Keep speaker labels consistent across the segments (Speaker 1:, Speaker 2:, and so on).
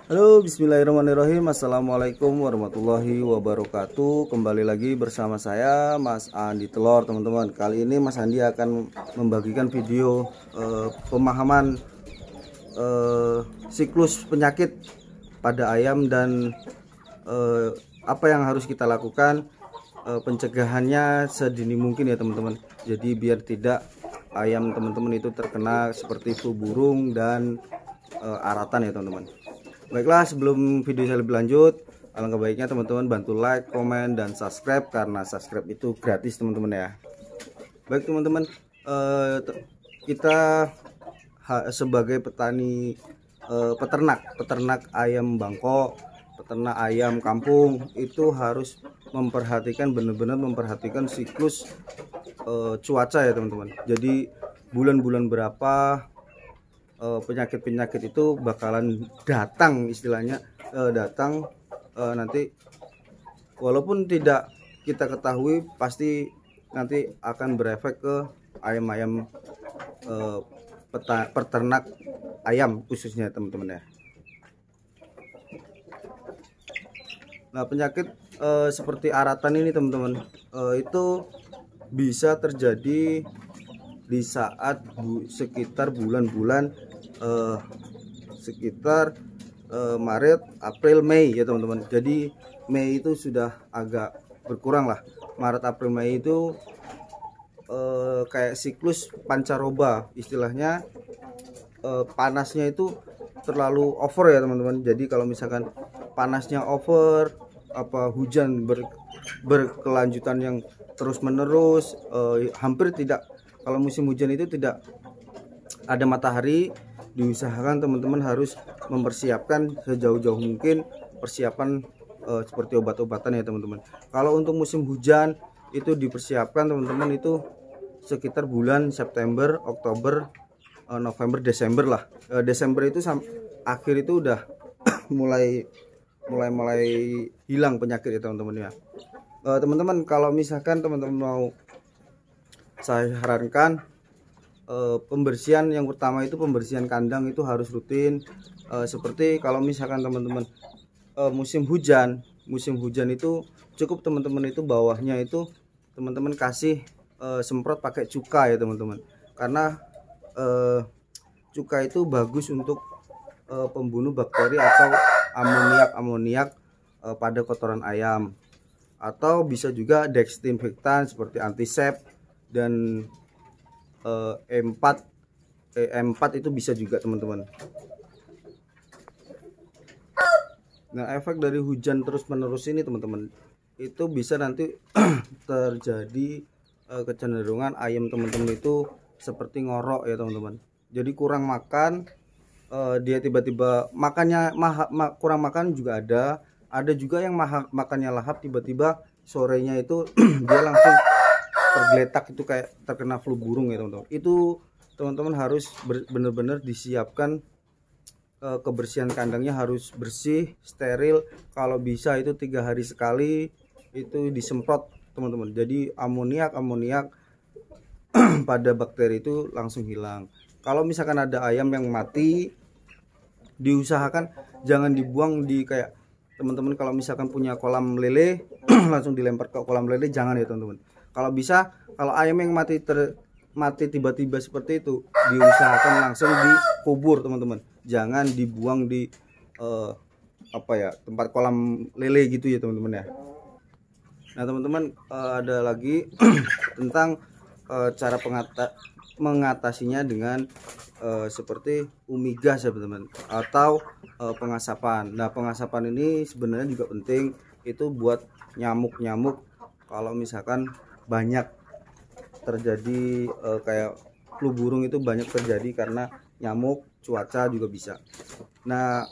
Speaker 1: Halo, bismillahirrahmanirrahim. Assalamualaikum warahmatullahi wabarakatuh. Kembali lagi bersama saya Mas Andi Telur, teman-teman. Kali ini Mas Andi akan membagikan video pemahaman siklus penyakit pada ayam dan apa yang harus kita lakukan, pencegahannya sedini mungkin ya teman-teman. Jadi biar tidak ayam teman-teman itu terkena seperti flu burung dan aratan ya teman-teman. Baiklah, sebelum video saya lebih lanjut, alangkah baiknya teman-teman bantu like, komen, dan subscribe, karena subscribe itu gratis teman-teman ya. Baik teman-teman, kita sebagai petani, peternak ayam Bangkok, peternak ayam kampung, itu harus memperhatikan, benar-benar memperhatikan siklus cuaca ya teman-teman. Jadi bulan-bulan berapa penyakit-penyakit itu bakalan datang, istilahnya datang nanti, walaupun tidak kita ketahui, pasti nanti akan berefek ke ayam-ayam peternak ayam khususnya teman-teman ya. Nah, penyakit seperti aratan ini teman-teman, itu bisa terjadi di saat sekitar bulan-bulan sekitar Maret, April, Mei ya teman-teman. Jadi Mei itu sudah agak berkurang lah. Maret, April, Mei itu kayak siklus pancaroba istilahnya. Panasnya itu terlalu over ya teman-teman. Jadi kalau misalkan panasnya over, hujan berkelanjutan yang terus menerus, hampir tidak, kalau musim hujan itu tidak ada matahari, diusahakan teman-teman harus mempersiapkan sejauh-jauh mungkin persiapan seperti obat-obatan ya teman-teman. Kalau untuk musim hujan itu dipersiapkan teman-teman itu sekitar bulan September, Oktober, November, Desember lah. Desember itu akhir itu udah mulai hilang penyakit ya teman-teman ya. Teman-teman, kalau misalkan teman-teman mau, saya sarankan pembersihan yang pertama itu pembersihan kandang itu harus rutin. Seperti kalau misalkan teman-teman musim hujan itu cukup teman-teman itu bawahnya itu teman-teman kasih semprot pakai cuka ya teman-teman, karena cuka itu bagus untuk pembunuh bakteri atau amoniak pada kotoran ayam, atau bisa juga desinfektan seperti antisep dan E4 itu bisa juga teman-teman. Nah, efek dari hujan terus menerus ini teman-teman, itu bisa nanti terjadi kecenderungan ayam teman-teman itu seperti ngorok ya teman-teman. Jadi kurang makan, dia tiba-tiba makannya kurang makan juga ada juga yang makannya lahap, tiba-tiba sorenya itu dia langsung tergeletak, itu kayak terkena flu burung ya teman-teman. Itu teman-teman harus benar-benar disiapkan, kebersihan kandangnya harus bersih, steril. Kalau bisa itu 3 hari sekali itu disemprot teman-teman. Jadi amoniak pada bakteri itu langsung hilang. Kalau misalkan ada ayam yang mati, diusahakan jangan dibuang di, kayak teman-teman kalau misalkan punya kolam lele langsung dilempar ke kolam lele, jangan ya teman-teman. Kalau bisa, kalau ayam yang mati tiba-tiba seperti itu, diusahakan langsung dikubur teman-teman. Jangan dibuang di tempat kolam lele gitu ya teman-teman ya. Nah teman-teman, ada lagi tentang cara mengatasinya dengan seperti umigas ya teman-teman, atau pengasapan. Nah, pengasapan ini sebenarnya juga penting, itu buat nyamuk-nyamuk. Kalau misalkan banyak terjadi kayak flu burung, itu banyak terjadi karena nyamuk, cuaca juga bisa. Nah,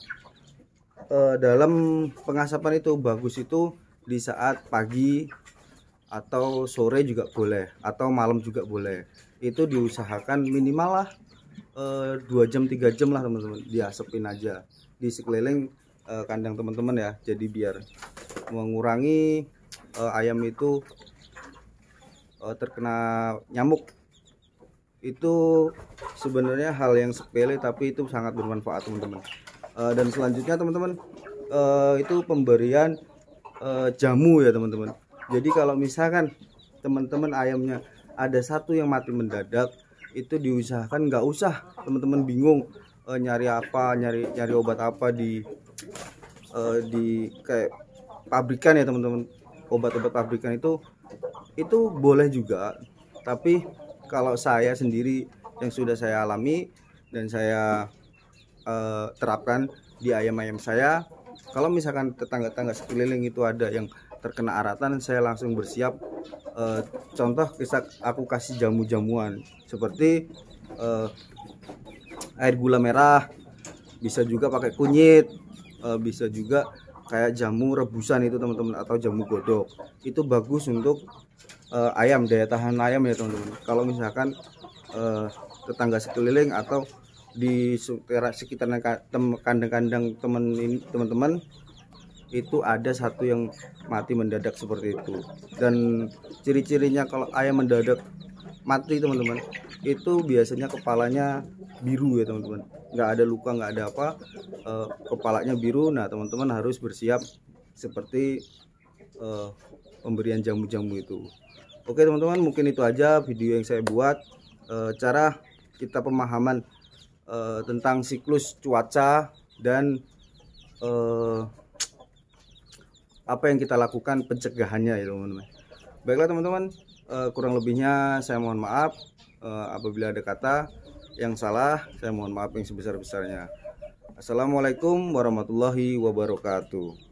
Speaker 1: dalam pengasapan itu bagus itu di saat pagi atau sore juga boleh, atau malam juga boleh. Itu diusahakan minimal lah 2 jam 3 jam lah teman-teman, diasepin aja di sekeliling kandang teman-teman ya. Jadi biar mengurangi ayam itu terkena nyamuk. Itu sebenarnya hal yang sepele, tapi itu sangat bermanfaat teman-teman. Dan selanjutnya teman-teman, itu pemberian jamu ya teman-teman. Jadi kalau misalkan teman-teman ayamnya ada satu yang mati mendadak, itu diusahakan nggak usah teman-teman bingung nyari obat apa di kayak pabrikan ya teman-teman. Obat-obat pabrikan itu boleh juga, tapi kalau saya sendiri yang sudah saya alami dan saya terapkan di ayam-ayam saya, kalau misalkan tetangga-tetangga sekeliling itu ada yang terkena aratan, saya langsung bersiap. Contoh aku kasih jamu-jamuan seperti air gula merah, bisa juga pakai kunyit, bisa juga kayak jamu rebusan itu teman-teman, atau jamu godok. Itu bagus untuk ayam, daya tahan ayam ya teman-teman. Kalau misalkan tetangga sekeliling atau di sekitar kandang-kandang teman-teman itu ada satu yang mati mendadak seperti itu. Dan ciri-cirinya kalau ayam mendadak mati teman-teman, itu biasanya kepalanya biru ya teman-teman, nggak ada luka, nggak ada apa, kepalanya biru. Nah teman-teman harus bersiap seperti pemberian jamu-jamu itu. Oke teman-teman, mungkin itu aja video yang saya buat, cara kita pemahaman tentang siklus cuaca dan apa yang kita lakukan pencegahannya ya teman-teman. Baiklah teman-teman, kurang lebihnya saya mohon maaf. Apabila ada kata yang salah, saya mohon maaf yang sebesar-besarnya. Assalamualaikum warahmatullahi wabarakatuh.